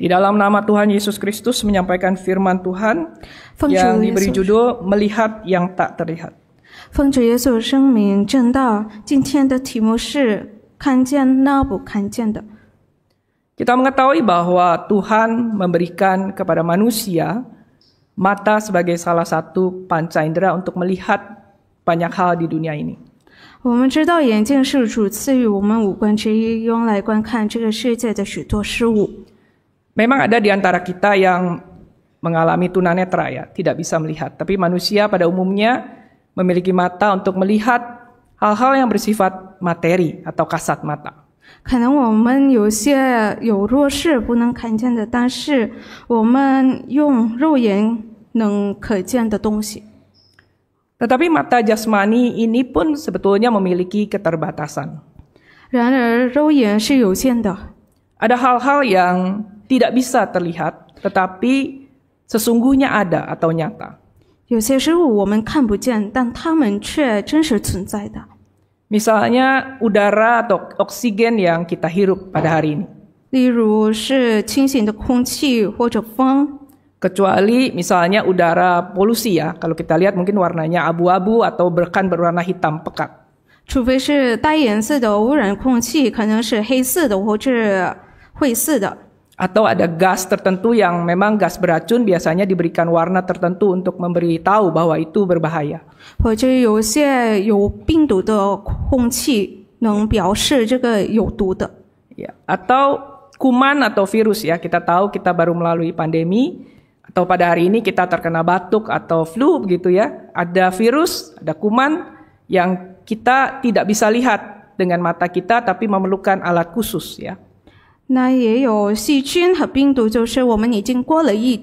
Di dalam nama Tuhan Yesus Kristus menyampaikan firman Tuhan yang diberi judul Melihat yang Tak Terlihat. 奉主耶稣的生命正道，今天的题目是看见那不看见的。 Kita mengetahui bahwa Tuhan memberikan kepada manusia mata sebagai salah satu panca indera untuk melihat banyak hal di dunia ini. 我们知道眼睛是主赐予我们五官之一，用来观看这个世界的许多事物。 Memang ada di antara kita yang mengalami tunanetra ya, tidak bisa melihat. Tapi manusia pada umumnya memiliki mata untuk melihat hal-hal yang bersifat materi atau kasat mata. 可能我们有些有弱视不能看见的，但是我们用肉眼能可见的东西。 Tetapi mata jasmani ini pun sebetulnya memiliki keterbatasan. 然而肉眼是有限的。 Ada hal-hal yang tidak bisa terlihat, tetapi sesungguhnya ada atau nyata. 有些事物我们看不见，但它们却真实存在的。 Misalnya udara atau oksigen yang kita hirup pada hari ini. 例如是清醒的空气或者风。 Kecuali misalnya udara polusi ya, kalau kita lihat mungkin warnanya abu-abu atau bahkan berwarna hitam pekat. 除非是带颜色的污染空气，可能是黑色的或者灰色的。 Atau ada gas tertentu yang memang gas beracun biasanya diberikan warna tertentu untuk memberitahu bahwa itu berbahaya. 或者有些有病毒的空气能表示这个有毒的。 Ya, atau kuman atau virus ya, kita tahu kita baru melalui pandemi atau pada hari ini kita terkena batuk atau flu begitu ya. Ada virus, ada kuman yang kita tidak bisa lihat dengan mata kita tapi memerlukan alat khusus ya. 那也有细菌和病毒，就是我们已经过了疫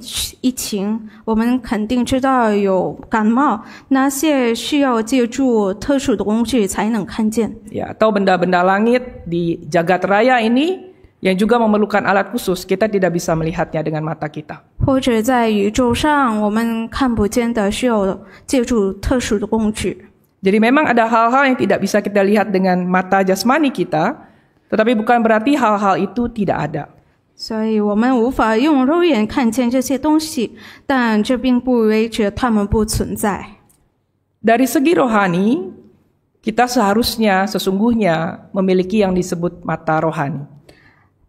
情，我们肯定知道有感冒，那些需要借助特殊的工具才能看见。 Ya, atau benda-benda langit di jagat raya ini yang juga memerlukan alat khusus, kita tidak bisa melihatnya dengan mata kita. 或者在宇宙上我们看不见的，需要借助特殊的工具。 Jadi memang ada hal-hal yang tidak bisa kita lihat dengan mata jasmani kita, tetapi bukan berarti hal-hal itu tidak ada. 所以我们无法用肉眼看见这些东西，但这并不意味着它们不存在。 Dari segi rohani, kita seharusnya sesungguhnya memiliki yang disebut mata rohani.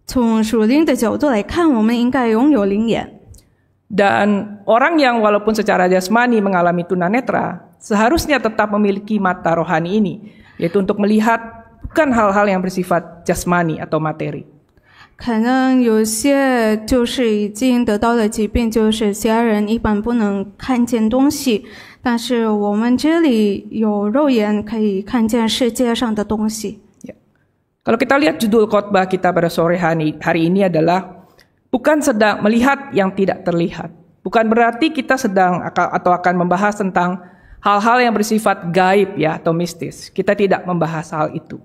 从属灵的角度来看，我们应该拥有灵眼。 Dan orang yang walaupun secara jasmani mengalami tunanetra, seharusnya tetap memiliki mata rohani ini, yaitu untuk melihat bukan hal-hal yang bersifat jasmani atau materi. 可能有些就是已经得到了疾病，就是其他人一般不能看见东西，但是我们这里有肉眼可以看见世界上的东西。 Ya. Kalau kita lihat judul khotbah kita pada sore hari ini adalah bukan sedang melihat yang tidak terlihat. Bukan berarti kita sedang atau akan membahas tentang hal-hal yang bersifat gaib ya atau mistis. Kita tidak membahas hal itu.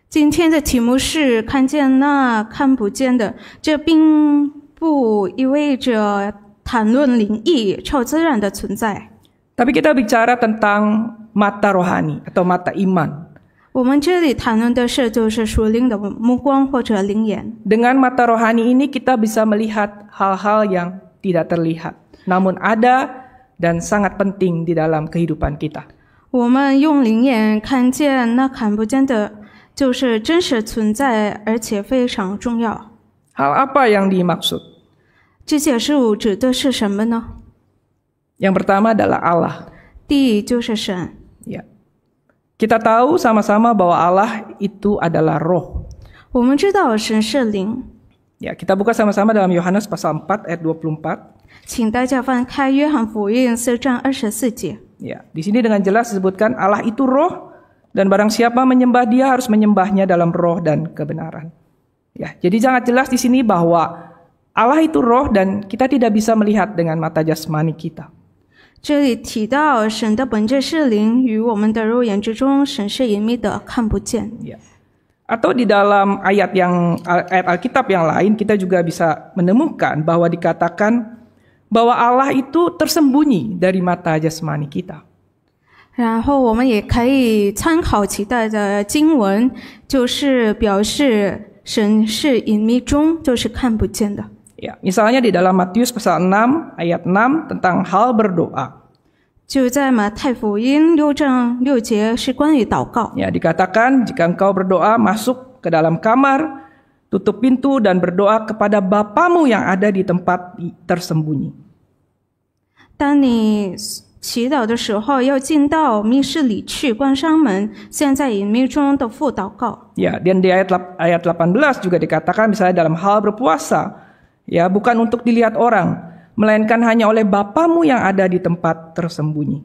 今天的题目是看见那看不见的，这并不意味着谈论灵异、超自然的存在。 Tapi kita bicara tentang mata rohani atau mata iman. 我们这里谈论的是就是属灵的目光或者灵眼。 Dengan mata rohani ini kita bisa melihat hal-hal yang tidak terlihat, namun ada dan sangat penting di dalam kehidupan kita. 我们用灵眼看见那看不见的，就是真实存在，而且非常重要。 Hal apa yang dimaksud? 这些事物指的是什么呢？ Yang pertama adalah Allah. 第一就是神。 Ya. Kita tahu sama-sama bahwa Allah itu adalah roh. 我们知道神是灵。 Ya, kita buka sama-sama dalam Yohanes pasal 4 ayat 24. 请大家翻开约翰福音4章24节。 Ya, di sini dengan jelas disebutkan Allah itu roh dan barang siapa menyembah Dia harus menyembahnya dalam roh dan kebenaran. Ya, jadi sangat jelas di sini bahwa Allah itu roh dan kita tidak bisa melihat dengan mata jasmani kita. 这里提到神的本质是灵，与我们的肉眼之中，神是隐秘的，看不见。 Ya. Atau di dalam ayat Alkitab yang lain kita juga bisa menemukan bahwa dikatakan bahwa Allah itu tersembunyi dari mata jasmani kita. 然后我们也可以参考其他的经文，就是表示神是隐秘中，就是看不见的。Ya, misalnya di dalam Matius pasal 6 ayat 6 tentang hal berdoa. 就在马太福音6章6节是关于祷告。 Ya, dikatakan jika engkau berdoa, masuk ke dalam kamar, tutup pintu dan berdoa kepada Bapamu yang ada di tempat tersembunyi. 当你祈祷的时候，要进到密室里去，关上门，向在隐秘中的父祷告。 Ya, dan di ayat 18 juga dikatakan misalnya dalam hal berpuasa, ya, bukan untuk dilihat orang, melainkan hanya oleh Bapamu yang ada di tempat tersembunyi.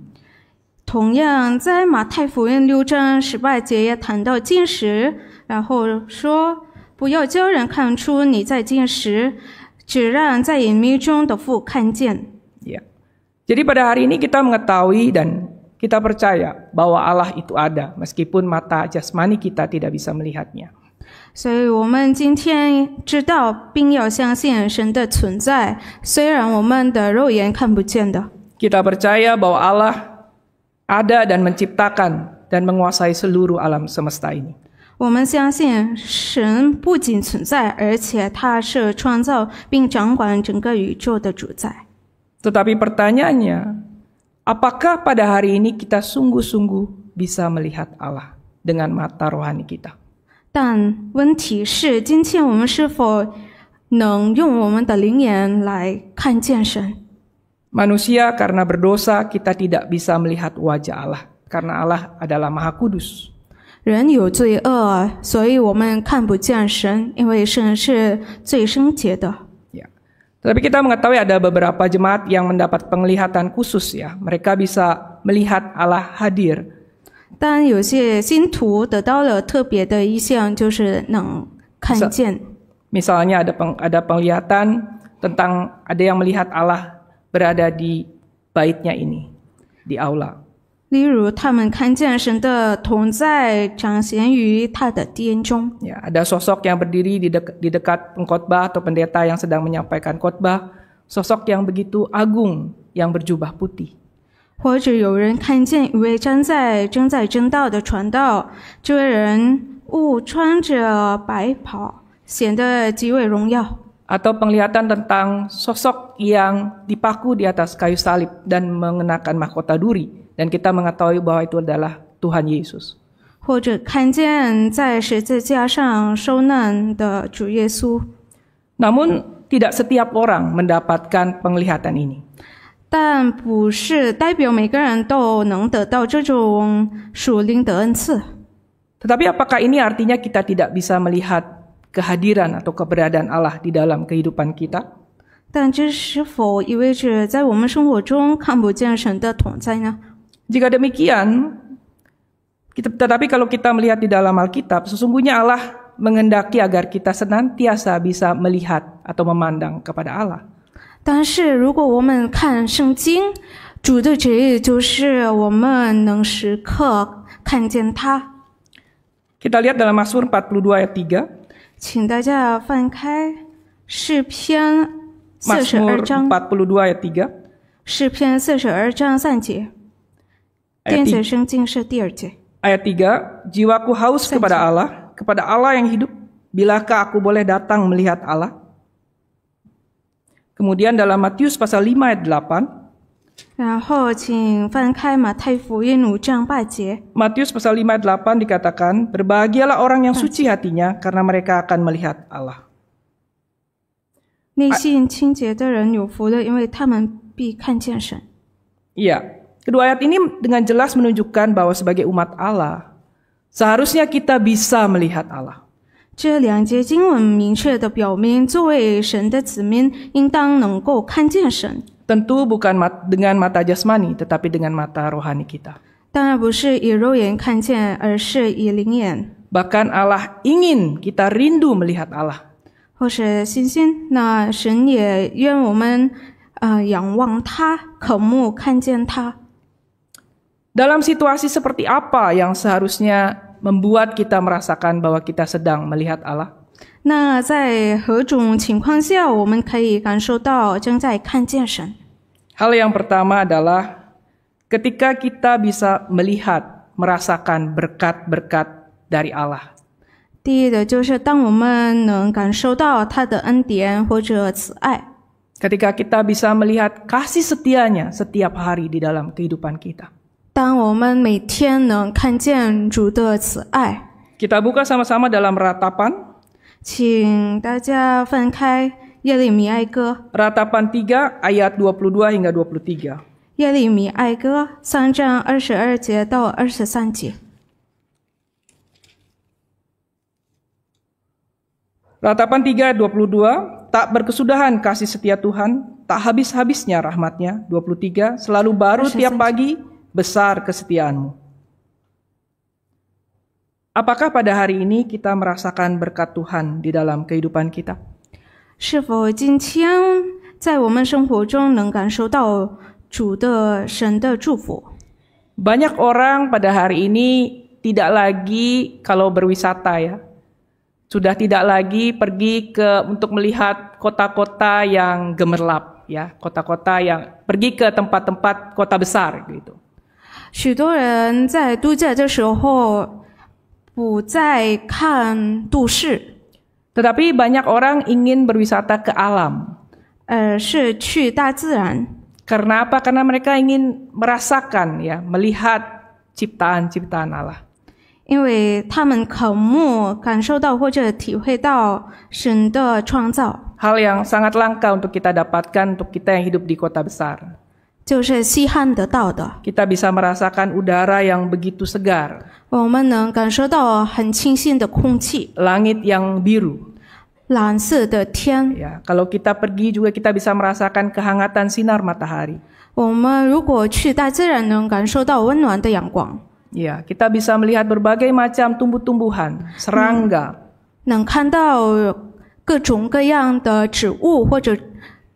同样，在马太福音6章18节也谈到禁食，然后说不要叫人看出你在禁食，只让在隐秘中的父看见。 Ya. Jadi pada hari ini kita mengetahui dan kita percaya bahwa Allah itu ada, meskipun mata jasmani kita tidak bisa melihatnya. 所以我们今天知道并要相信神的存在，虽然我们的肉眼看不见的。 Kita percaya bahwa Allah ada dan menciptakan dan menguasai seluruh alam semesta ini. 我们相信神不仅存在，而且他是创造并掌管整个宇宙的主宰。 Tetapi pertanyaannya, apakah pada hari ini kita sungguh-sungguh bisa melihat Allah dengan mata rohani kita? 但问题是，今天我们是否能用我们的灵眼来看见神？ Manusia karena berdosa kita tidak bisa melihat wajah Allah, karena Allah adalah Maha Kudus. 人有罪恶，所以我们看不见神，因为神是最圣洁的。 Ya. Tetapi kita mengetahui ada beberapa jemaat yang mendapat penglihatan khusus, ya. Mereka bisa melihat Allah hadir. 但有些信徒得到了特别的一项，就是能看见。 Misalnya ada penglihatan tentang ada yang melihat Allah berada di baitnya ini, di aula. 例如，他们看见神的同在彰显于他的殿中。 Ya, ada sosok yang berdiri di dekat pengkhotbah atau pendeta yang sedang menyampaikan khotbah, sosok yang begitu agung yang berjubah putih. 或者有人看见一位正在正道的传道，这位人物穿着白袍，显得极为荣耀。 Atau penglihatan tentang sosok yang dipaku di atas kayu salib dan mengenakan mahkota duri. Dan kita mengetahui bahwa itu adalah Tuhan Yesus. 或者看见在十字架上受难的主耶稣。 Namun tidak setiap orang mendapatkan penglihatan ini. 但不是代表每个人都能得到这种属灵的恩赐。 Tetapi apakah ini artinya kita tidak bisa melihat kehadiran atau keberadaan Allah di dalam kehidupan kita? 但这是否意味着在我们生活中看不见神的同在呢？ Jika demikian, tetapi kalau kita melihat di dalam Alkitab, sesungguhnya Allah menghendaki agar kita senantiasa bisa melihat atau memandang kepada Allah. 但是如果我们看圣经，主的旨意就是我们能时刻看见他。 Kita lihat dalam Mazmur 42 ayat 3. 请大家翻开诗篇42 Mazmur 章， 42 ayat 3. 诗篇42章3节， Ayat 电 3. 子圣经是第2节。 Ayat 3, jiwaku haus kepada Allah yang hidup, bilakah aku boleh datang melihat Allah? Kemudian dalam Matius pasal 5 ayat 8, 然后请翻开马太福音5章8节， Matius pasal 5 ayat 8 dikatakan, berbahagialah orang yang suci hatinya karena mereka akan melihat Allah. 内心清洁的人有福了，因为他们必看见神。 Iya, kedua ayat ini dengan jelas menunjukkan bahwa sebagai umat Allah, seharusnya kita bisa melihat Allah. 这2节经文明确地表明，作为神的子民，应当能够看见神。 Tentu bukan dengan mata jasmani, tetapi dengan mata rohani kita. 当然不是以肉眼看见，而是以灵眼。 Bahkan Allah ingin kita rindu melihat Allah. 或是信心，那神也愿我们仰望他，渴慕看见他。 Dalam situasi seperti apa yang seharusnya membuat kita merasakan bahwa kita sedang melihat Allah? 那在何种情况下，我们可以感受到正在看见神？ Hal yang pertama adalah ketika kita bisa melihat, merasakan berkat-berkat dari Allah. 第一的就是当我们能感受到他的恩典或者慈爱， Ketika kita bisa melihat kasih setianya setiap hari di dalam kehidupan kita. 当我们每天能看见主的慈爱。 Kita buka sama-sama dalam Ratapan. 请大家翻开耶利米哀歌， Ratapan 3 ayat 22 hingga 23. 耶利米哀歌3章22节到23节。 Ratapan 3 ayat 22, tak berkesudahan kasih setia Tuhan, tak habis-habisnya rahmatnya. 23, selalu baru tiap pagi, besar kesetiaanmu. Apakah pada hari ini kita merasakan berkat Tuhan di dalam kehidupan kita? 是否今天在我们生活中能感受到主的神的祝福？ Banyak orang pada hari ini tidak lagi kalau berwisata ya. Sudah tidak lagi pergi untuk melihat kota-kota yang gemerlap ya, kota-kota yang pergi ke tempat-tempat kota besar gitu. 许多人在度假的时候不再看都市， Tetapi banyak orang ingin berwisata ke alam. 是去大自然。 Karena apa? Karena mereka ingin merasakan ya, melihat ciptaan-ciptaan Allah. 因为他们渴慕感受到或者体会到神的创造， Hal yang sangat langka untuk kita dapatkan untuk kita yang hidup di kota besar. 就是稀罕得到的。 Kita bisa merasakan udara yang begitu segar, 我们能感受到很清新的空气， langit yang biru. 蓝色的天。 Ya, kalau kita pergi juga kita bisa merasakan kehangatan sinar matahari. 我们如果去大自然，能感受到温暖的阳光， Ya, kita bisa melihat berbagai macam tumbuh-tumbuhan, serangga. 能看到各种各样的植物或者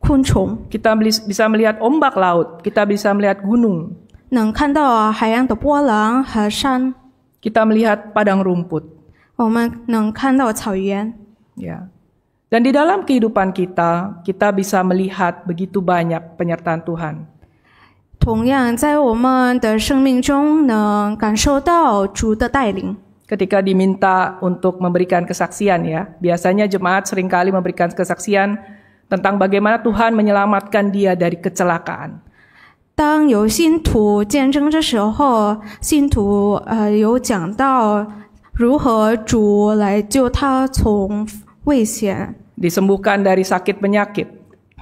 昆虫， Kita bisa melihat ombak laut, kita bisa melihat gunung. 能看到海洋的波浪和山， Kita melihat padang rumput. 我们能看到草原。 Ya. Dan di dalam kehidupan kita, kita bisa melihat begitu banyak penyertaan Tuhan. 同样，在我们的生命中能感受到主的带领。 Ketika diminta untuk memberikan kesaksian ya, biasanya jemaat seringkali memberikan kesaksian tentang bagaimana Tuhan menyelamatkan dia dari kecelakaan. 当有信徒见证的时候，信徒有讲到如何主来救他从危险， Disembuhkan dari sakit penyakit,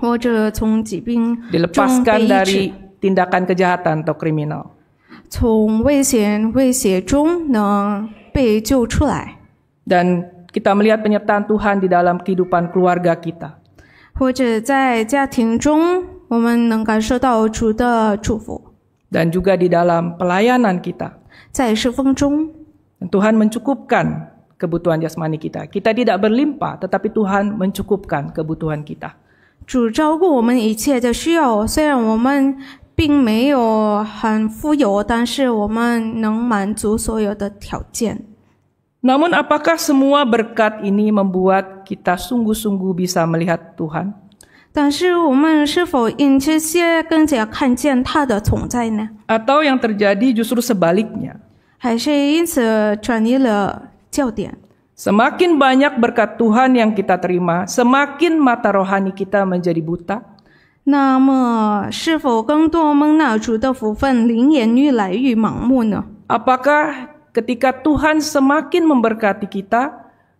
或者从疾病中 dilepaskan 被医 dari 治， tindakan kejahatan atau kriminal. 从危险威胁中能被救出来， Dan kita melihat penyertaan Tuhan di dalam kehidupan keluarga kita. 或者在家庭中，我们能感受到主的祝福， Dan juga di dalam pelayanan kita. 在侍奉中， Dan Tuhan mencukupkan kebutuhan jasmani kita. Kita tidak berlimpah, tetapi Tuhan mencukupkan kebutuhan kita. 主照顾我们一切的需要。虽然我们并没有很富有，但是我们能满足所有的条件。 Namun apakah semua berkat ini membuat kita sungguh-sungguh bisa melihat Tuhan? 但是我们是否因这些更加看见他的存在呢？ Atau yang terjadi justru sebaliknya? 还是因此转移了焦点？ Semakin banyak berkat Tuhan yang kita terima, semakin mata rohani kita menjadi buta. 那么，是否更多蒙纳主的福分，灵眼越来越盲目呢？ Apakah ketika Tuhan semakin memberkati kita,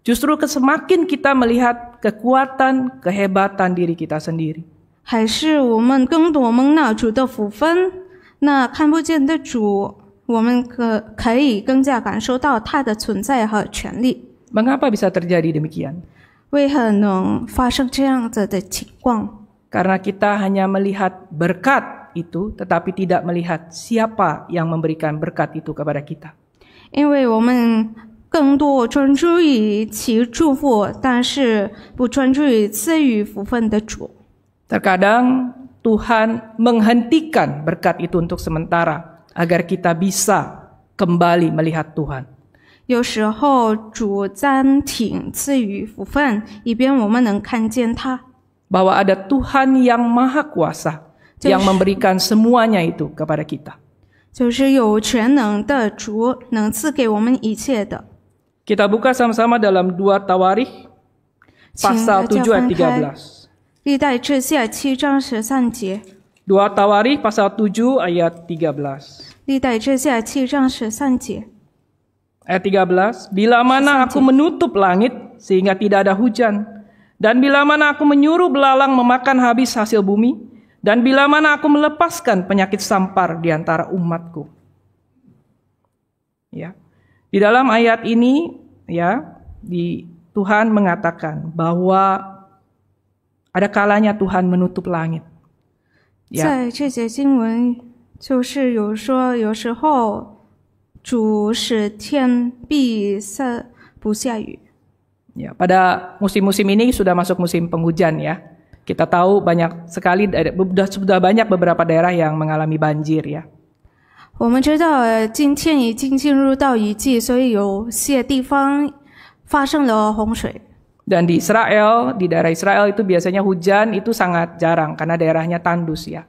justru semakin kita melihat kekuatan, kehebatan diri kita sendiri? 还是我们更多蒙纳主的福分，那看不见的主，我们可以更加感受到他的存在和权利。 Mengapa bisa terjadi demikian? 为何能发生这样子的情况？ Karena kita hanya melihat berkat itu, tetapi tidak melihat siapa yang memberikan berkat itu kepada kita. 因为我们更多专注于其祝福，但是不专注于赐予福分的主。 Terkadang Tuhan menghentikan berkat itu untuk sementara, agar kita bisa kembali melihat Tuhan. 有时候主暂停赐予福分，以便我们能看见他。 Bahwa ada Tuhan yang maha kuasa, yang memberikan semuanya itu kepada kita. 就是有全能的主能赐给我们一切的。Kita buka sama-sama dalam 2 Tawarikh 请 pasal 7 ayat 13. 历代志下7章13节， 2 Tawarikh pasal 7 ayat 13. 历代志下7章13节。 Ayat 13, bila mana aku menutup langit sehingga tidak ada hujan, dan bila mana aku menyuruh belalang memakan habis hasil bumi, dan bila mana aku melepaskan penyakit sampar di antara umatku. Ya. Di dalam ayat ini ya, Tuhan mengatakan bahwa ada kalanya Tuhan menutup langit. 在这节经文就是有说，有时候主使天闭塞不下雨。 Ya, pada musim-musim ini sudah masuk musim penghujan ya. Kita tahu banyak sekali sudah banyak beberapa daerah yang mengalami banjir ya. 我们知道今天已经进入到雨季，所以有些地方发生了洪水。 Dan di Israel, di daerah Israel itu biasanya hujan itu sangat jarang karena daerahnya tandus ya.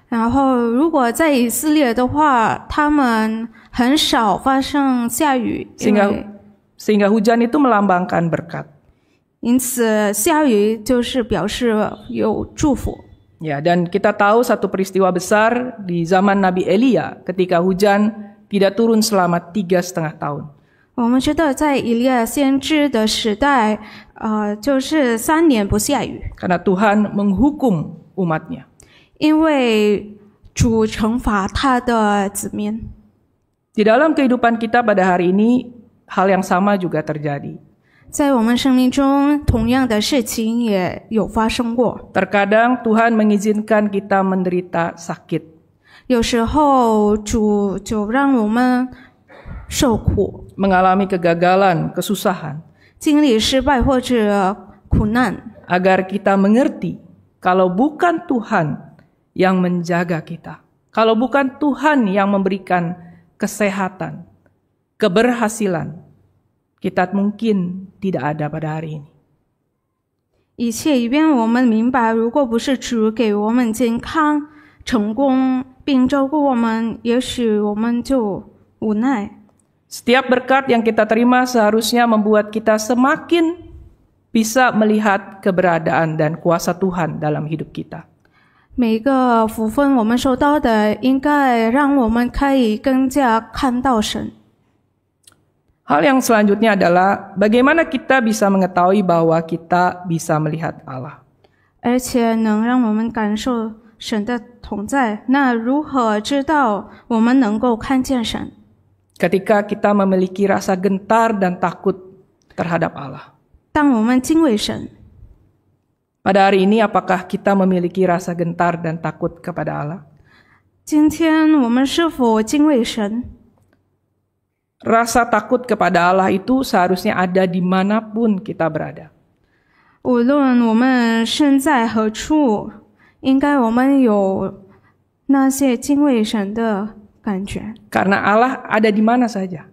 然后如果在以色列的话，他们很少发生下雨， Sehingga hujan itu melambangkan berkat. 因此下雨就是表示有祝福。 Ya, dan kita tahu satu peristiwa besar di zaman Nabi Elia ketika hujan tidak turun selama 3,5 tahun. 我们知道，在以利亚先知的时代，就是3年不下雨， Karena Tuhan menghukum umatnya. 因为主惩罚他的子民。 Di dalam kehidupan kita pada hari ini, hal yang sama juga terjadi. 在我们生命中，同样的事情也有发生过。 Terkadang Tuhan mengizinkan kita menderita sakit. 有时候主就让我们受苦， Mengalami kegagalan, kesusahan. 经历失败或者苦难， Agar kita mengerti kalau bukan Tuhan yang menjaga kita. Kalau bukan Tuhan yang memberikan kesehatan, keberhasilan, kita mungkin tidak ada pada hari ini. 一切以便我们明白，如果不是主给我们健康、成功并照顾我们，也许我们就无奈。 Setiap berkat yang kita terima seharusnya membuat kita semakin bisa melihat keberadaan dan kuasa Tuhan dalam hidup kita. 每个福分我们收到的，应该让我们可以更加看到神。 Hal yang selanjutnya adalah bagaimana kita bisa mengetahui bahwa kita bisa melihat Allah. 而且能让我们感受神的同在。那如何知道我们能够看见神？ Ketika kita memiliki rasa gentar dan takut terhadap Allah. 当我们敬畏神， Pada hari ini apakah kita memiliki rasa gentar dan takut kepada Allah? 今天我们是否敬畏神？ Rasa takut kepada Allah itu seharusnya ada dimanapun kita berada. 无论我们身在何处，应该我们有那些敬畏神的感觉。 Karena Allah ada di mana saja.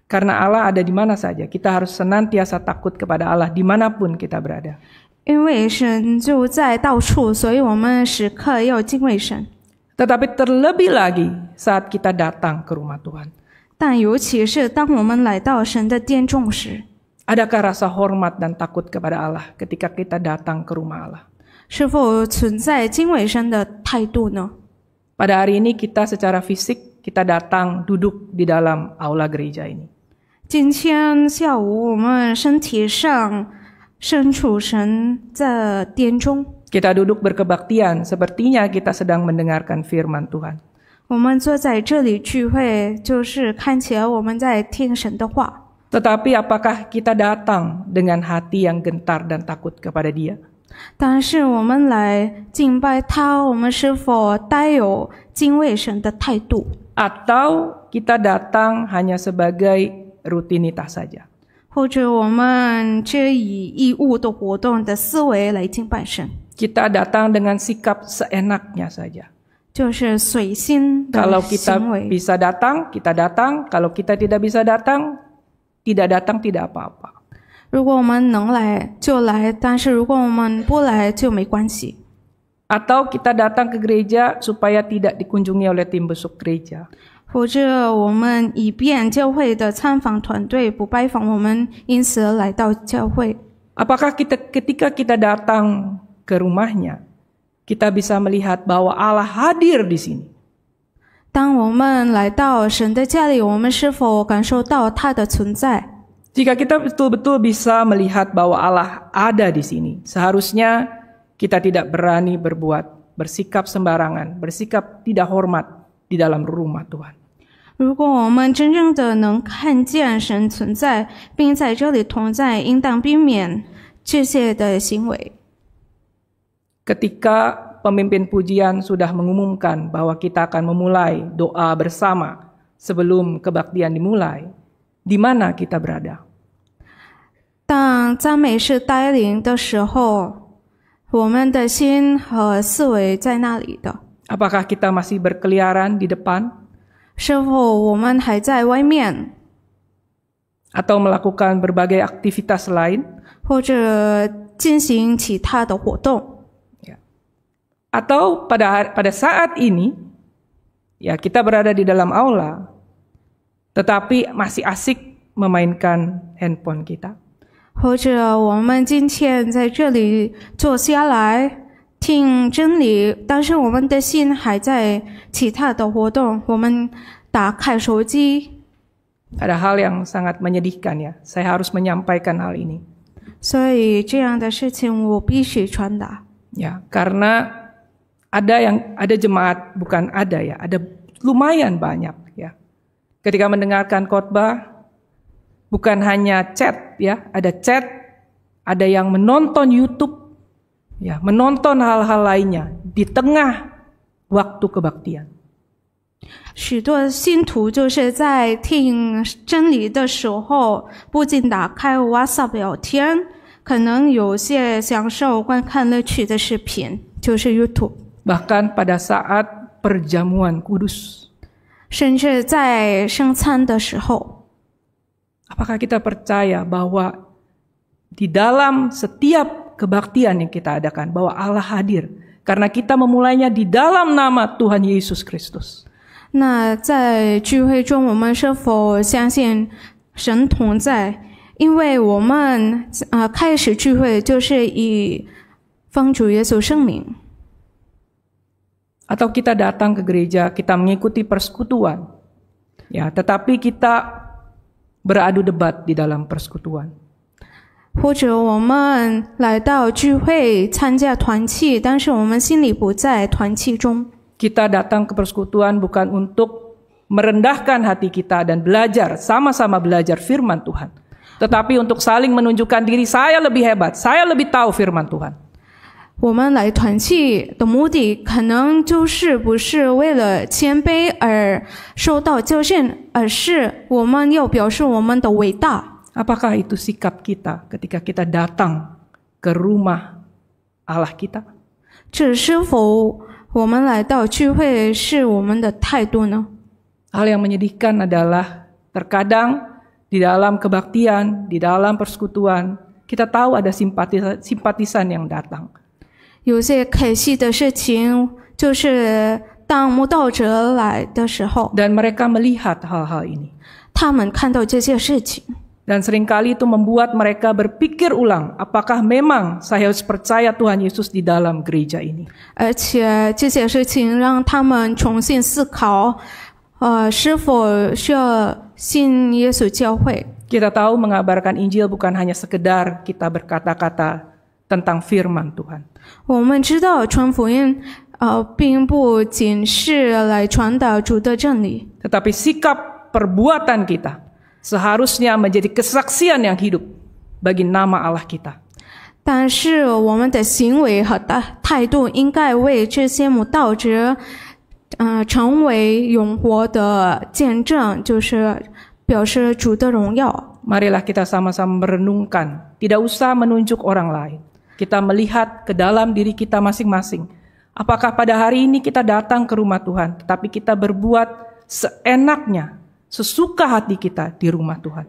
Karena Allah ada di mana saja. Kita harus senantiasa takut kepada Allah dimanapun kita berada. 因为神就在到处，所以我们时刻要敬畏神。 Tetapi terlebih lagi saat kita datang ke rumah Tuhan. 但尤其是当我们来到神的殿中时， Adakah rasa hormat dan takut kepada Allah ketika kita datang ke rumah Allah? 是否存在敬畏神的态度呢？ Pada hari ini kita secara fisik kita datang duduk di dalam aula gereja ini. 今天下午我们身体上身处神在殿中， Kita duduk berkebaktian, sepertinya kita sedang mendengarkan firman Tuhan. 我们坐在这里聚会，就是看起来我们在听神的话。 Tetapi apakah kita datang dengan hati yang gentar dan takut kepada Dia? 但是我们来敬拜他，我们是否带有敬畏神的态度？ Atau kita datang hanya sebagai rutinitas saja? 或者我们只以义务的活动的思维来敬拜神？ Kita datang dengan sikap seenaknya saja. 就是随心的 Kalau kita 行为。 bisa datang, kita datang. Kalau kita tidak bisa datang, tidak apa-apa. 如果我们能来就来，但是如果我们不来就没关系。 Atau kita datang ke gereja supaya tidak dikunjungi oleh tim besuk gereja. 或者我们以便教会的参访团队不拜访我们，因此而来到教会。 Apakah ketika kita datang ke rumahnya, kita bisa melihat bahwa Allah hadir di sini? 当我们来到神的家里，我们是否感受到他的存在？ Jika kita betul-betul bisa melihat bahwa Allah ada di sini, seharusnya kita tidak berani bersikap sembarangan, bersikap tidak hormat di dalam rumah Tuhan. 如果我们真正的能看见神存在，并在这里同在，应当避免这些的行为。 Ketika pemimpin pujian sudah mengumumkan bahwa kita akan memulai doa bersama sebelum kebaktian dimulai, di mana kita berada? 当赞美诗带领的时候，我们的心和思维在那里的。 Apakah kita masih berkeliaran di depan? 是否我们还在外面， Atau melakukan berbagai aktivitas lain? 或者进行其他的活动？ Atau pada saat ini, ya kita berada di dalam aula, tetapi masih asik memainkan handphone kita. 或者我们今天在这里坐下来听真理，但是我们的心还在其他的活动，我们打开手机。 Ada hal yang sangat menyedihkan ya, saya harus menyampaikan hal ini. 所以这样的事情我必须传达。 Ya, karena ada jemaat, bukan ada ya, ada lumayan banyak ya. Ketika mendengarkan khotbah, bukan hanya chat ya, ada yang menonton YouTube, ya, menonton hal-hal lainnya di tengah waktu kebaktian. 许多信徒就是在听真理的时候，不仅打开 WhatsApp 聊天，可能有些享受观看乐趣的视频，就是 YouTube。 Bahkan pada saat perjamuan kudus. 甚至在圣餐的时候， Apakah kita percaya bahwa di dalam setiap kebaktian yang kita adakan, bahwa Allah hadir? Karena kita memulainya di dalam nama Tuhan Yesus Kristus. 那在聚会中，我们是否相信神同在？因为我们开始聚会就是以奉主耶稣圣名。 Atau kita datang ke gereja, kita mengikuti persekutuan, ya, tetapi kita beradu debat di dalam persekutuan. 或者我们来到聚会参加团契，但是我们心里不在团契中。 Kita datang ke persekutuan bukan untuk merendahkan hati kita dan belajar, sama-sama belajar firman Tuhan. Tetapi untuk saling menunjukkan diri, saya lebih hebat, saya lebih tahu firman Tuhan. 我们来团契的目的，可能就是不是为了谦卑而受到教训，而是我们要表示我们的伟大。 Apakah itu sikap kita ketika kita datang ke rumah Allah kita? 这是否我们来到聚会是我们的态度呢？ Hal yang menyedihkan adalah terkadang di dalam kebaktian, di dalam persekutuan, kita tahu ada simpatisan yang datang. 有些可惜的事情，就是当慕道者来的时候， Dan mereka melihat hal-hal ini. 他们看到这些事情， Dan seringkali itu membuat mereka berpikir ulang, apakah memang saya harus percaya Tuhan Yesus di dalam gereja ini? 而且这些事情让他们重新思考，是否需要信耶稣教会。 Kita tahu mengabarkan Injil bukan hanya sekedar kita berkata-kata tentang firman Tuhan. 我们知道传福音，并不仅是来传达主的真理， Tetapi sikap perbuatan kita seharusnya menjadi kesaksian yang hidup bagi nama Allah kita. 但是我们的行为和态度应该为这些慕道者，成为永活的见证，就是表示主的荣耀。 Marilah kita sama-sama merenungkan, tidak usah menunjuk orang lain. Kita melihat ke dalam diri kita masing-masing. Apakah pada hari ini kita datang ke rumah Tuhan, tetapi kita berbuat seenaknya, sesuka hati kita di rumah Tuhan.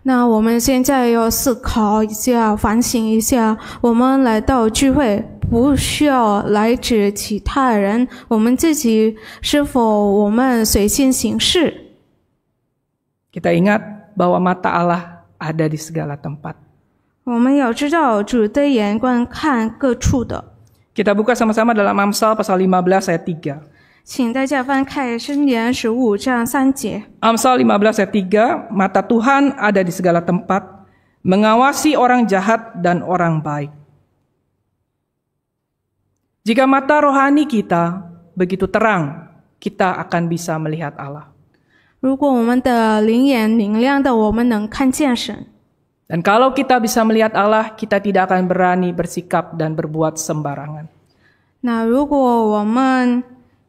那我们现在要思考一下，反省一下，我们来到聚会不需要来指其他人，我们自己是否我们随心行事。 Kita ingat bahwa mata Allah ada di segala tempat. 我们要知道主的眼光看各处的。 Kita buka sama-sama dalam Amsal pasal 15 ayat 3. 请大家翻开箴言15章3节。 Amsal 15 ayat 3, mata Tuhan ada di segala tempat, mengawasi orang jahat dan orang baik. Jika mata rohani kita begitu terang, kita akan bisa melihat Allah. 如果我们的灵眼明亮的，我们能看见神。 Dan kalau kita bisa melihat Allah, kita tidak akan berani bersikap dan berbuat sembarangan. 那如果我们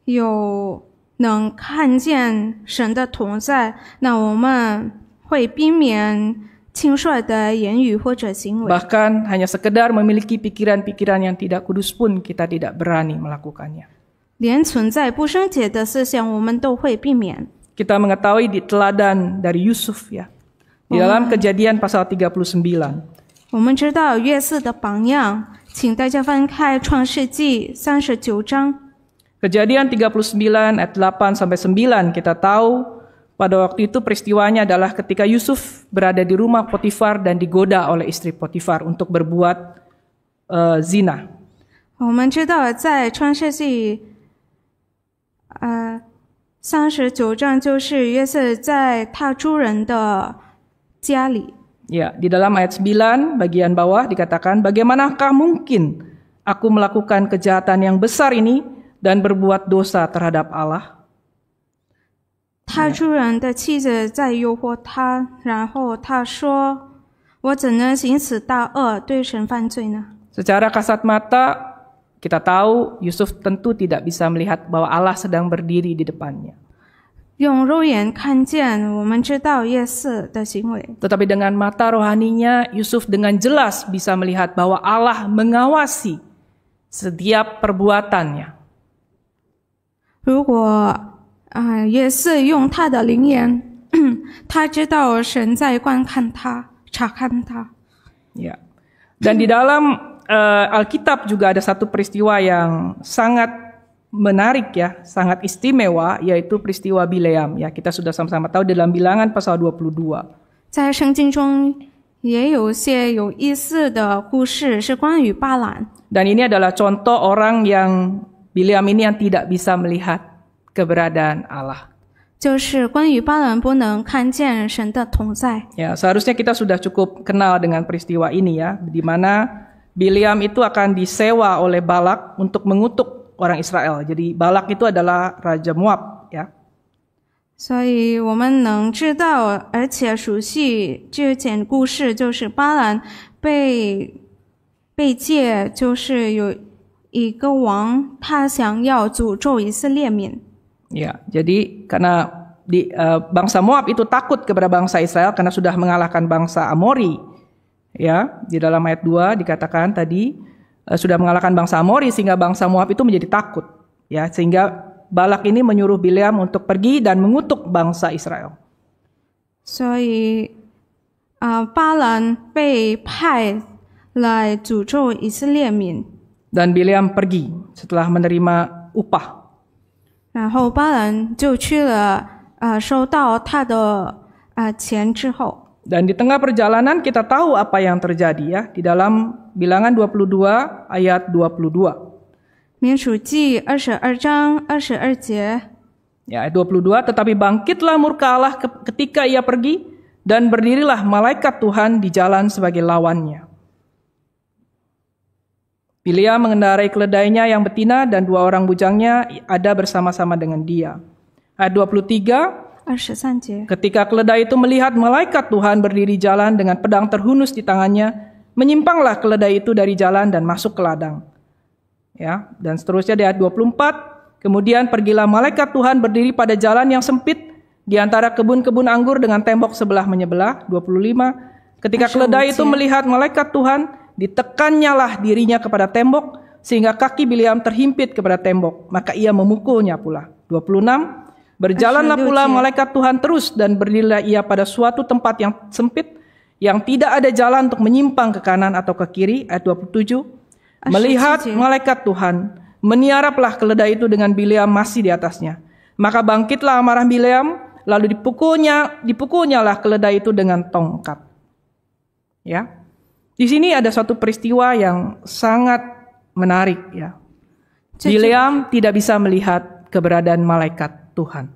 有能看见神的同在，那我们会避免轻率的言语或者行为。 Bahkan hanya sekedar memiliki pikiran-pikiran yang tidak kudus pun kita tidak berani melakukannya. 连存在不圣洁的思想，我们都会避免。 Kita mengetahui di teladan dari Yusuf ya. Di dalam Kejadian pasal 39. 我们知道约瑟的榜样，请大家翻开创世纪39章。 Kejadian 39 ayat 8 sampai 9 kita tahu pada waktu itu peristiwanya adalah ketika Yusuf berada di rumah Potifar dan digoda oleh istri Potifar untuk berbuat zina. 我们知道在创世纪39章就是约瑟在他主人的家里。 Ya, di dalam ayat 9 bagian bawah dikatakan, bagaimanakah mungkin aku melakukan kejahatan yang besar ini dan berbuat dosa terhadap Allah? 他主人的妻子在诱惑他，然后他说：“我怎能行此大恶，对神犯罪呢？” Secara kasat mata kita tahu Yusuf tentu tidak bisa melihat bahwa Allah sedang berdiri di depannya. 用肉眼看见，我们知道约瑟的行为。 Tetapi dengan mata rohaninya, Yusuf dengan jelas bisa melihat bahwa Allah mengawasi setiap perbuatannya. 如果约瑟用他的灵眼，他知道神在观看他，查看他。 Ya. Dan di dalam Alkitab juga ada satu peristiwa yang sangat menarik ya, sangat istimewa, yaitu peristiwa Bileam. Ya, kita sudah sama-sama tahu dalam Bilangan pasal 22. 在圣经中也有些有意思的故事，是关于巴兰。 Dan ini adalah contoh orang yang Bileam ini yang tidak bisa melihat keberadaan Allah. 就是关于巴兰不能看见神的同在。 Ya, seharusnya kita sudah cukup kenal dengan peristiwa ini ya, di mana Bileam itu akan disewa oleh Balak untuk mengutuk orang Israel. Jadi Balak itu adalah raja Moab ya. 所以我们能知道，而且熟悉这件故事，就是巴兰被借，就是有一个王，他想要诅咒以色列民。 Ya, jadi karena bangsa Moab itu takut kepada bangsa Israel karena sudah mengalahkan bangsa Amori. Ya, di dalam ayat 2 dikatakan tadi sudah mengalahkan bangsa Amori sehingga bangsa Moab itu menjadi takut. Ya, sehingga Balak ini menyuruh Bileam untuk pergi dan mengutuk bangsa Israel. 所以巴兰被派来诅咒以色列民。 Dan Bileam pergi setelah menerima upah. 然后巴兰就去了，收到他的钱之后。 Dan di tengah perjalanan kita tahu apa yang terjadi ya di dalam Bilangan 22 ayat 22. 民数记22章22节。 Ya, ayat 22, tetapi bangkitlah murka Allah ketika ia pergi dan berdirilah malaikat Tuhan di jalan sebagai lawannya. Bileam mengendarai keledainya yang betina dan 2 orang bujangnya ada bersama-sama dengan dia. Ayat 23, 23节。 ketika keledai itu melihat malaikat Tuhan berdiri jalan dengan pedang terhunus di tangannya, menyimpanglah keledai itu dari jalan dan masuk ke ladang. Ya, dan seterusnya di ayat 24, kemudian pergilah malaikat Tuhan berdiri pada jalan yang sempit di antara kebun-kebun anggur dengan tembok sebelah menyebelah. 25, ketika keledai itu melihat malaikat Tuhan, ditekannya lah dirinya kepada tembok sehingga kaki Bileam terhimpit kepada tembok, maka ia memukulnya pula. 26, berjalanlah pula malaikat Tuhan terus dan berdirilah ia pada suatu tempat yang sempit yang tidak ada jalan untuk menyimpang ke kanan atau ke kiri. Ayat 27. Melihat malaikat Tuhan, meniaraplah keledai itu dengan Bileam masih di atasnya. Maka bangkitlah amarah Bileam, lalu dipukulnya lah keledai itu dengan tongkat. Ya. Di sini ada suatu peristiwa yang sangat menarik, ya. Bileam tidak bisa melihat keberadaan malaikat Tuhan.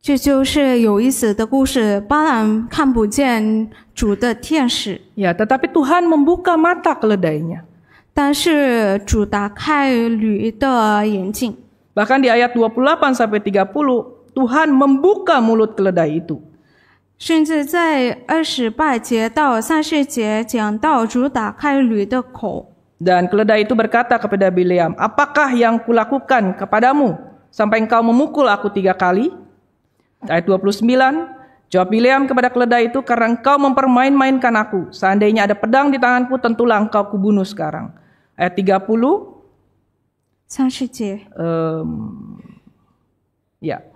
这就是有意思的故事，巴兰看不见主的天使。 Ya, tetapi Tuhan membuka mata keledainya. 但是主打开驴的眼睛。 Bahkan di ayat 28 sampai 30, Tuhan membuka mulut keledai itu. 甚至在28节到30节讲到主打开驴的口。 Dan keledai itu berkata kepada Bileam, apakah yang kulakukan kepadamu sampai engkau memukul aku 3 kali? Ayat 29, jawab Bileam kepada keledai itu, karena engkau mempermain-mainkan aku. Seandainya ada pedang di tanganku, tentulah engkau kubunuh sekarang. Ayat 30, 30节。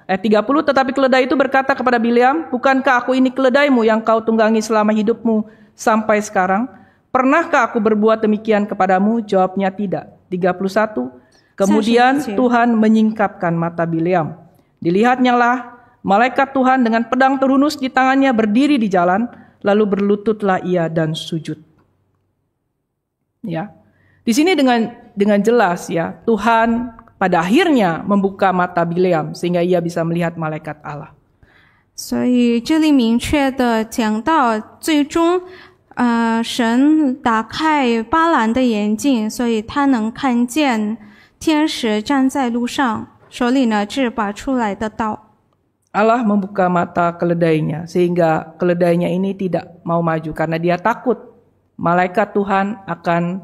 Ayat 30, tetapi keledai itu berkata kepada Bileam, bukankah aku ini keledaimu yang kau tunggangi selama hidupmu sampai sekarang? Pernahkah aku berbuat demikian kepadamu? Jawabnya tidak. 31, kemudian Tuhan menyingkapkan mata Bileam. Dilihatnya lah malaikat Tuhan dengan pedang terhunus di tangannya berdiri di jalan, lalu berlututlah ia dan sujud. Ya. Di sini dengan jelas, ya, Tuhan pada akhirnya membuka mata Bileam sehingga ia bisa melihat malaikat Allah. 所以这里明确的讲到，最终神打开巴兰的眼睛，所以他能看见天使站在路上，手里拿着拔出来的刀。 Allah membuka mata keledainya sehingga keledainya ini tidak mau maju karena dia takut malaikat Tuhan akan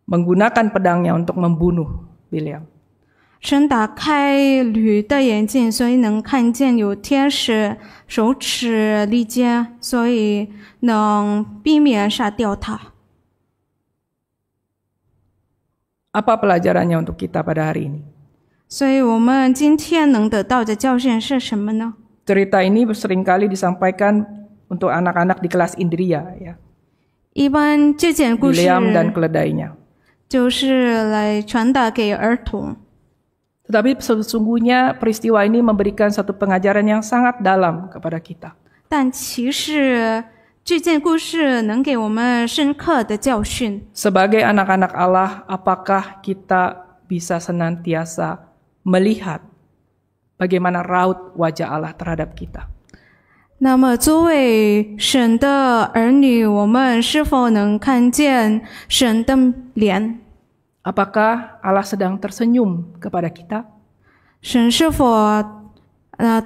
menggunakan pedangnya untuk membunuh Bileam. 神打开驴的眼睛，所以能看见有天使手持利剑，所以能避免杀掉他。 Apa pelajarannya untuk kita pada hari ini? 所以我们今天能得到的教训是什么呢？ Cerita ini seringkali disampaikan untuk anak-anak di kelas Indriya, ya. 一般这件故事 Bileam dan keledainya. 就是来传达给儿童。 Tetapi sesungguhnya peristiwa ini memberikan satu pengajaran yang sangat dalam kepada kita. 但其实这件故事能给我们深刻的教训。 Sebagai anak-anak Allah, apakah kita bisa senantiasa melihat bagaimana raut wajah Allah terhadap kita? 那么作为神的儿女，我们是否能看见神的脸？ Apakah Allah sedang tersenyum kepada kita? 神是否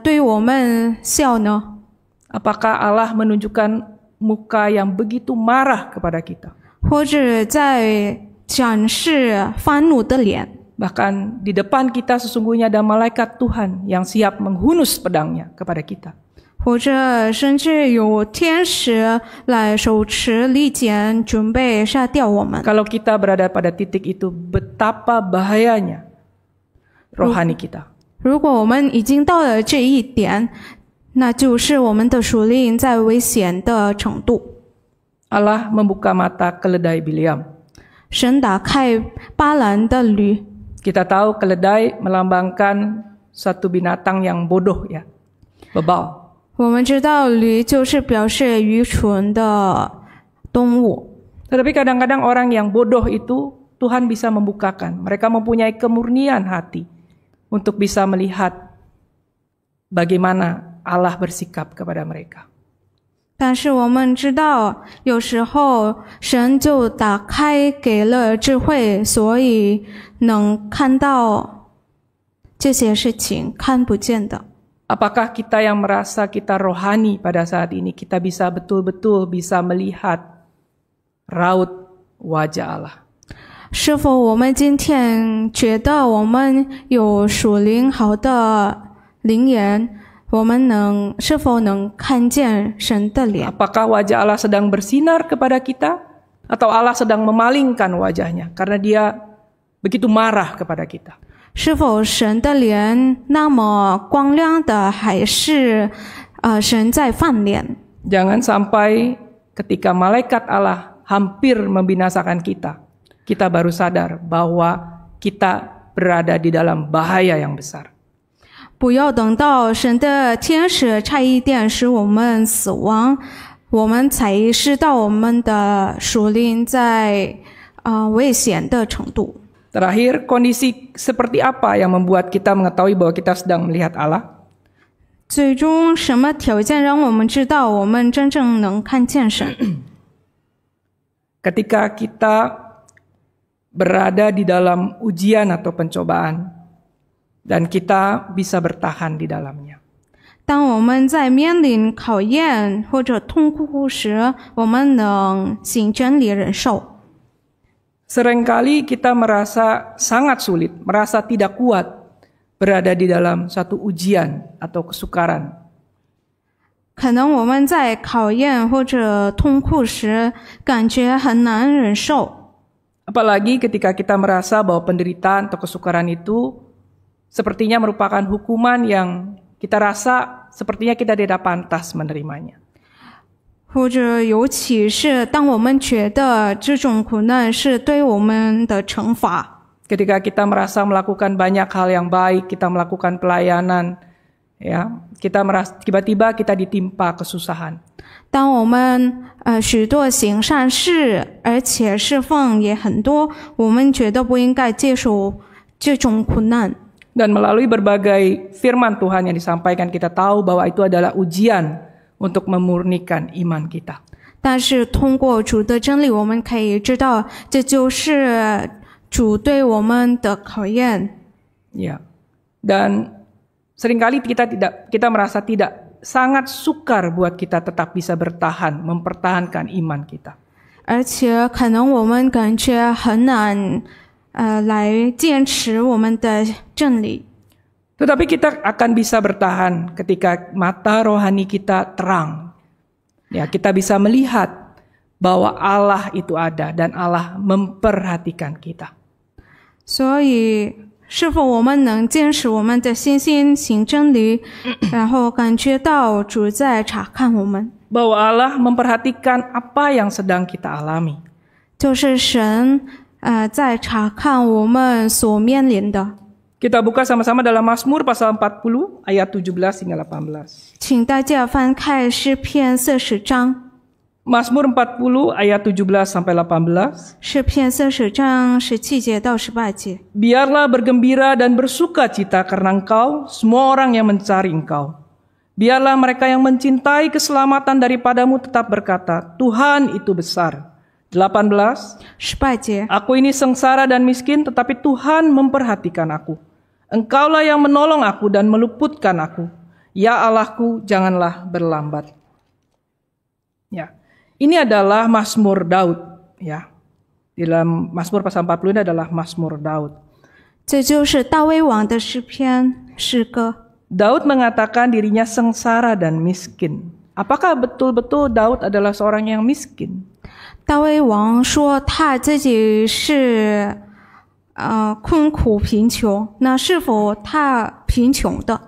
对我们笑呢？ Apakah Allah menunjukkan muka yang begitu marah kepada kita? 或者在展示发怒的脸？ Bahkan di depan kita sesungguhnya ada malaikat Tuhan yang siap menghunus pedangnya kepada kita. 或者甚至有天使来手持利剑，准备杀掉我们。 Kalau kita berada pada titik itu, betapa bahayanya rohani kita. 如果我们已经到了这一点，那就是我们的属灵在危险的程度。 Allah membuka mata keledai Bileam. 神打开巴兰的驴。 Kita tahu keledai melambangkan satu binatang yang bodoh, ya, bebal. 我们知道驴就是表示愚蠢的动物。 Tetapi kadang-kadang orang yang bodoh itu Tuhan bisa membukakan. Mereka mempunyai kemurnian hati untuk bisa melihat bagaimana Allah bersikap kepada mereka. 但是我们知道，有时候神就打开给了智慧，所以能看到这些事情看不见的。 Apakah kita yang merasa kita rohani pada saat ini, kita bisa betul-betul bisa melihat raut wajah Allah? 是否我们今天觉得我们有属灵好的灵眼，我们是否能看见神的脸？ Apakah wajah Allah sedang bersinar kepada kita? Atau Allah sedang memalingkan wajahnya karena dia begitu marah kepada kita? 是否神的脸那么光亮的，还是神在翻脸？ Jangan sampai ketika malaikat Allah hampir membinasakan kita, kita baru sadar bahwa kita berada di dalam bahaya yang besar. 不要等到神的天使差一点使我们死亡，我们才意识到我们的属灵在危险的程度。 Terakhir, kondisi seperti apa yang membuat kita mengetahui bahwa kita sedang melihat Allah? 最终什么条件让我们知道我们真正能看见神？ Ketika kita berada di dalam ujian atau pencobaan dan kita bisa bertahan di dalamnya. 当我们在面临考验或者痛苦时，我们能行真理忍受。 Seringkali kita merasa sangat sulit, merasa tidak kuat berada di dalam satu ujian atau kesukaran. 可能我们在考验或者痛苦时，感觉很难忍受。 Apalagi ketika kita merasa bahwa penderitaan atau kesukaran itu sepertinya merupakan hukuman yang kita rasa sepertinya kita tidak pantas menerimanya. 或者尤其是当我们觉得这种苦难是对我们的惩罚。 Ketika kita merasa melakukan banyak hal yang baik, kita melakukan pelayanan, ya, kita merasa tiba-tiba kita ditimpa kesusahan. 当我们许多行善事，而且侍奉也很多，我们觉得不应该接受这种苦难。 Dan melalui berbagai firman Tuhan yang disampaikan, kita tahu bahwa itu adalah ujian untuk memurnikan iman kita. 但是通过主的真理，我们可以知道，这就是主对我们的考验。 Ya. Dan seringkali kita merasa tidak sangat sukar buat kita tetap bisa bertahan, mempertahankan iman kita. 而且可能我们感觉很难来坚持我们的真理。 Tetapi kita akan bisa bertahan ketika mata rohani kita terang. Ya, kita bisa melihat bahwa Allah itu ada dan Allah memperhatikan kita. 所以，是否我们能坚持我们的信心行真理，然后感觉到主在查看我们？ Bahwa Allah memperhatikan apa yang sedang kita alami. 就是神在查看我们所面临的。 Kita buka sama-sama dalam Mazmur pasal 40 ayat 17 hingga 18. 请大家翻开诗篇40章， Mazmur 40 ayat 17 sampai 18. 诗篇40章17节到18节。 Biarlah bergembira dan bersuka cita karena Engkau, semua orang yang mencari Engkau. Biarlah mereka yang mencintai keselamatan daripadamu tetap berkata, Tuhan itu besar. 18. 18节， Aku ini sengsara dan miskin, tetapi Tuhan memperhatikan aku. Engkaulah yang menolong aku dan meluputkan aku. Ya Allahku, janganlah berlambat. Ya, ini adalah Mazmur Daud. Ya, di dalam Mazmur pasal 40 ini adalah Mazmur Daud. 这就是大卫王的诗篇诗歌。 Daud mengatakan dirinya sengsara dan miskin. Apakah betul-betul Daud adalah seorang yang miskin? 大卫王说他自己是困苦贫穷，那是否他贫穷的？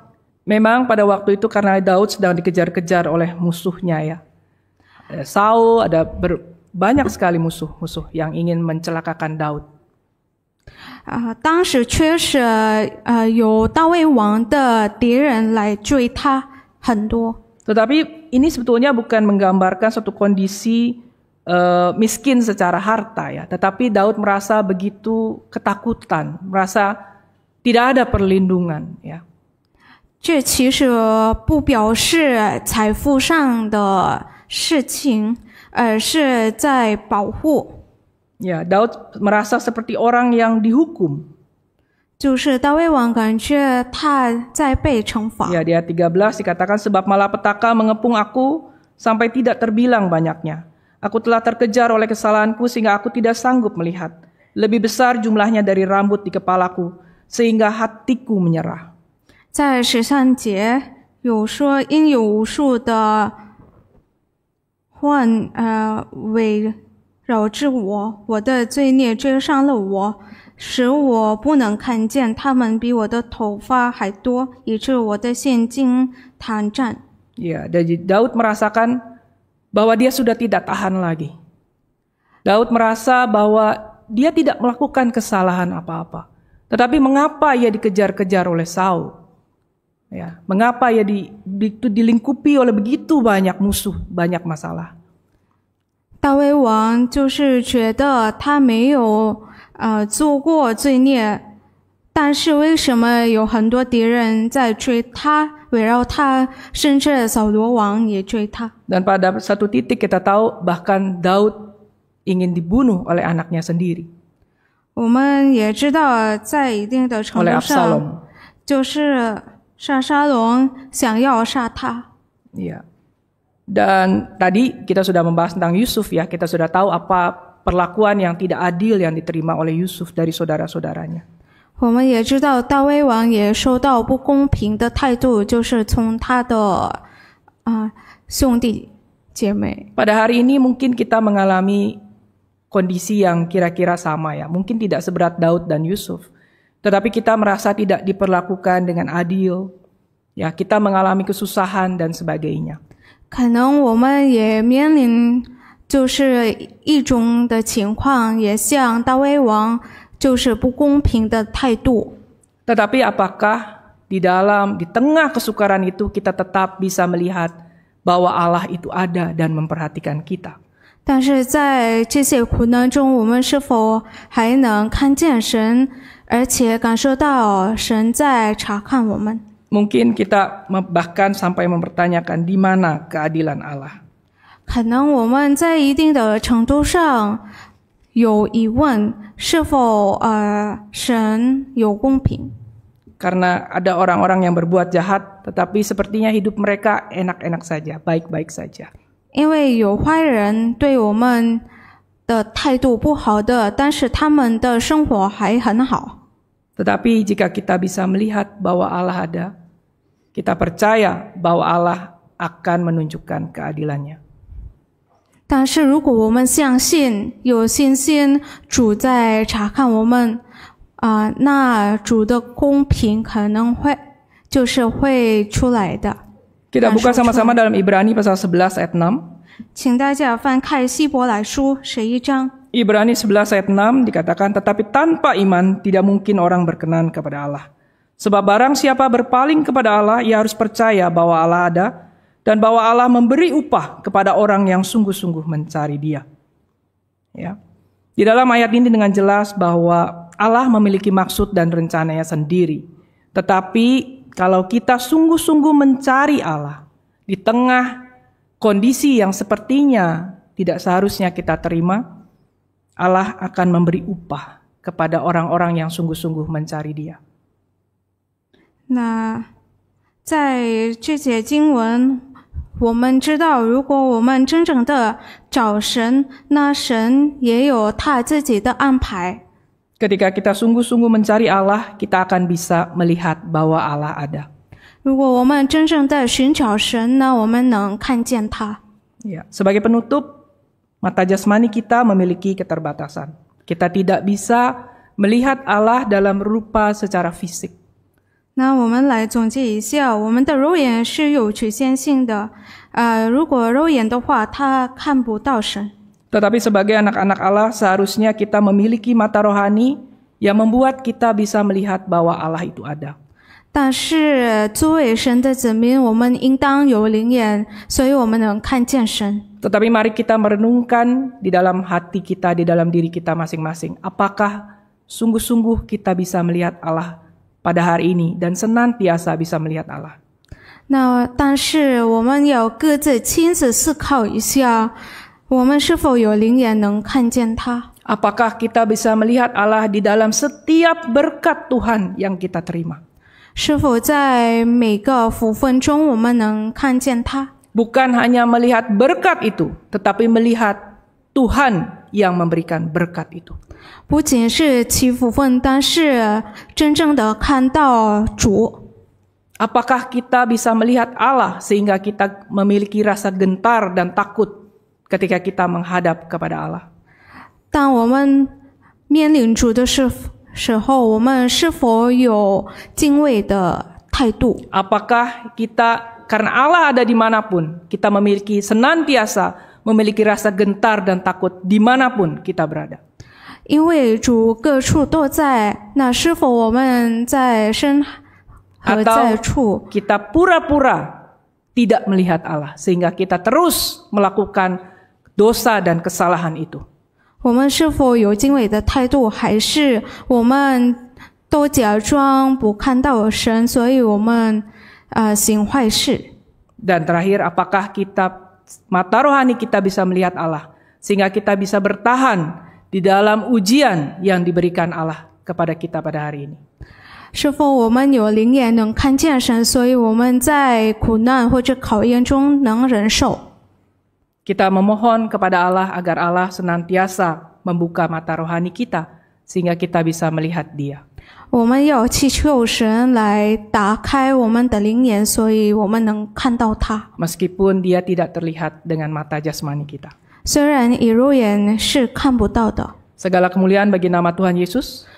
Memang pada waktu itu karena Daud sedang dikejar-kejar oleh musuhnya ya. Ada Saul, ada banyak sekali musuh-musuh yang ingin mencelakakan Daud. 当时确实有大卫王的敌人来追他很多。 Tetapi ini sebetulnya bukan menggambarkan suatu kondisi miskin secara harta ya, tetapi Daud merasa begitu ketakutan, merasa tidak ada perlindungan ya. 这其实不表示财富上的事情，而是在保护。 Ya, Daud merasa seperti orang yang dihukum. 就是大卫王感觉他在被惩罚。 Ya, di ayat 13 dikatakan sebab malapetaka mengepung aku sampai tidak terbilang banyaknya. Aku telah terkejar oleh kesalahanku sehingga aku tidak sanggup melihat. Lebih besar jumlahnya dari rambut di kepalaku sehingga hatiku menyerah. 在13节有说，因有无数的患围绕着我，我的罪孽追上了我，使我不能看见，他们比我的头发还多，以致我的眼睛瘫战。 Ya, jadi Daud merasakan bahwa dia sudah tidak tahan lagi. Daud merasa bahwa dia tidak melakukan kesalahan apa-apa. Tetapi mengapa ia dikejar-kejar oleh Saul? Ya, mengapa ia dilingkupi oleh begitu banyak musuh, banyak masalah? 大卫王就是觉得他没有做过罪孽，但是为什么有很多敌人在追他，围绕他，甚至扫罗王也追他。 Dan pada satu titik kita tahu bahkan Daud ingin dibunuh oleh anaknya sendiri. 我们也知道，在一定的程 oleh 度上， Absalom. 就是沙龙想要杀他。 Iya. Dan tadi kita sudah membahas tentang Yusuf ya. Kita sudah tahu apa perlakuan yang tidak adil yang diterima oleh Yusuf dari saudara-saudaranya. 我们也知道大卫王也受到不公平的态度，就是从他的兄弟姐妹。 Pada hari ini mungkin kita mengalami kondisi yang kira-kira sama ya. Mungkin tidak seberat Daud dan Yusuf. Tetapi kita merasa tidak diperlakukan dengan adil. Ya, kita mengalami kesusahan dan sebagainya. 可能我们也面临就是一种的情况，也像大卫王就是不公平的态度。 Tetapi apakah di tengah kesukaran itu kita tetap bisa melihat bahwa Allah itu ada dan memperhatikan kita? 但是在这些苦难中，我们是否还能看见神，而且感受到神在查看我们？ Mungkin kita bahkan sampai mempertanyakan di mana keadilan Allah. 可能我们在一定的程度上有疑问，是否神有公平？ Karena ada orang-orang yang berbuat jahat, tetapi sepertinya hidup mereka enak-enak saja, baik-baik saja. 因为有坏人对我们的态度不好的，但是他们的生活还很好。 Tetapi jika kita bisa melihat bahwa Allah ada, kita percaya bahwa Allah akan menunjukkan keadilannya. 但是如果我们相信有信心主在查看我们那主的公平可能就是会出来的。 Kita buka sama-sama dalam Ibrani pasal 11 ayat 6. 请大家翻开希伯来书11章。 Ibrani 11 ayat 6 dikatakan, tetapi tanpa iman tidak mungkin orang berkenan kepada Allah. Sebab barang siapa berpaling kepada Allah, ia harus percaya bahwa Allah ada dan bahwa Allah memberi upah kepada orang yang sungguh-sungguh mencari Dia. Ya. Di dalam ayat ini dengan jelas bahwa Allah memiliki maksud dan rencananya sendiri. Tetapi kalau kita sungguh-sungguh mencari Allah di tengah kondisi yang sepertinya tidak seharusnya kita terima, Allah akan memberi upah kepada orang-orang yang sungguh-sungguh mencari Dia. 那在这节经文，我们知道，如果我们真正的找神，那神也有他自己的安排。 Ketika kita sungguh-sungguh mencari Allah, kita akan bisa melihat bahwa Allah ada. 如果我们真正的寻找神呢，我们能看见他。 Ya, sebagai penutup, mata jasmani kita memiliki keterbatasan. Kita tidak bisa melihat Allah dalam rupa secara fisik. 那我们来总结一下，我们的肉眼是有局限性的。如果肉眼的话，他看不到神。 Tetapi sebagai anak-anak Allah, seharusnya kita memiliki mata rohani yang membuat kita bisa melihat bahwa Allah itu ada. 但是作为神的子民，我们应当有灵眼，所以我们能看见神。 Tetapi mari kita merenungkan di dalam hati kita, di dalam diri kita masing-masing. Apakah sungguh-sungguh kita bisa melihat Allah pada hari ini dan senantiasa bisa melihat Allah? 那但是我们要各自亲自思考一下，我们是否有灵眼能看见他？ Apakah kita bisa melihat Allah di dalam setiap berkat Tuhan yang kita terima? 是否在每个福分中我们能看见他？ Bukan hanya melihat berkat itu, tetapi melihat Tuhan yang memberikan berkat itu. 不仅是其福分，但是真正的看到主。 Apakah kita bisa melihat Allah sehingga kita memiliki rasa gentar dan takut ketika kita menghadap kepada Allah? 当我们面临主的时候，我们是否有敬畏的态度？ Apakah kita karena Allah ada dimanapun, kita senantiasa memiliki rasa gentar dan takut dimanapun kita berada. 因为主各处都在，那是否我们在身和在处 kita pura-pura tidak melihat Allah sehingga kita terus melakukan dosa dan kesalahan itu? 我们是否有敬畏的态度，还是我们都假装不看到神，所以我们行坏事？ Dan terakhir, apakah mata rohani kita bisa melihat Allah sehingga kita bisa bertahan di dalam ujian yang diberikan Allah kepada kita pada hari ini? 是否我们有灵眼能看见神，所以我们在苦难或者考验中能忍受？ Kita memohon kepada Allah agar Allah senantiasa membuka mata rohani kita sehingga kita bisa melihat Dia. 我们要祈求神来打开我们的灵眼，所以我们能看到他。 Meskipun Dia tidak terlihat dengan mata jasmani kita. 虽然以肉眼是看不到的。 Segala kemuliaan bagi nama Tuhan Yesus.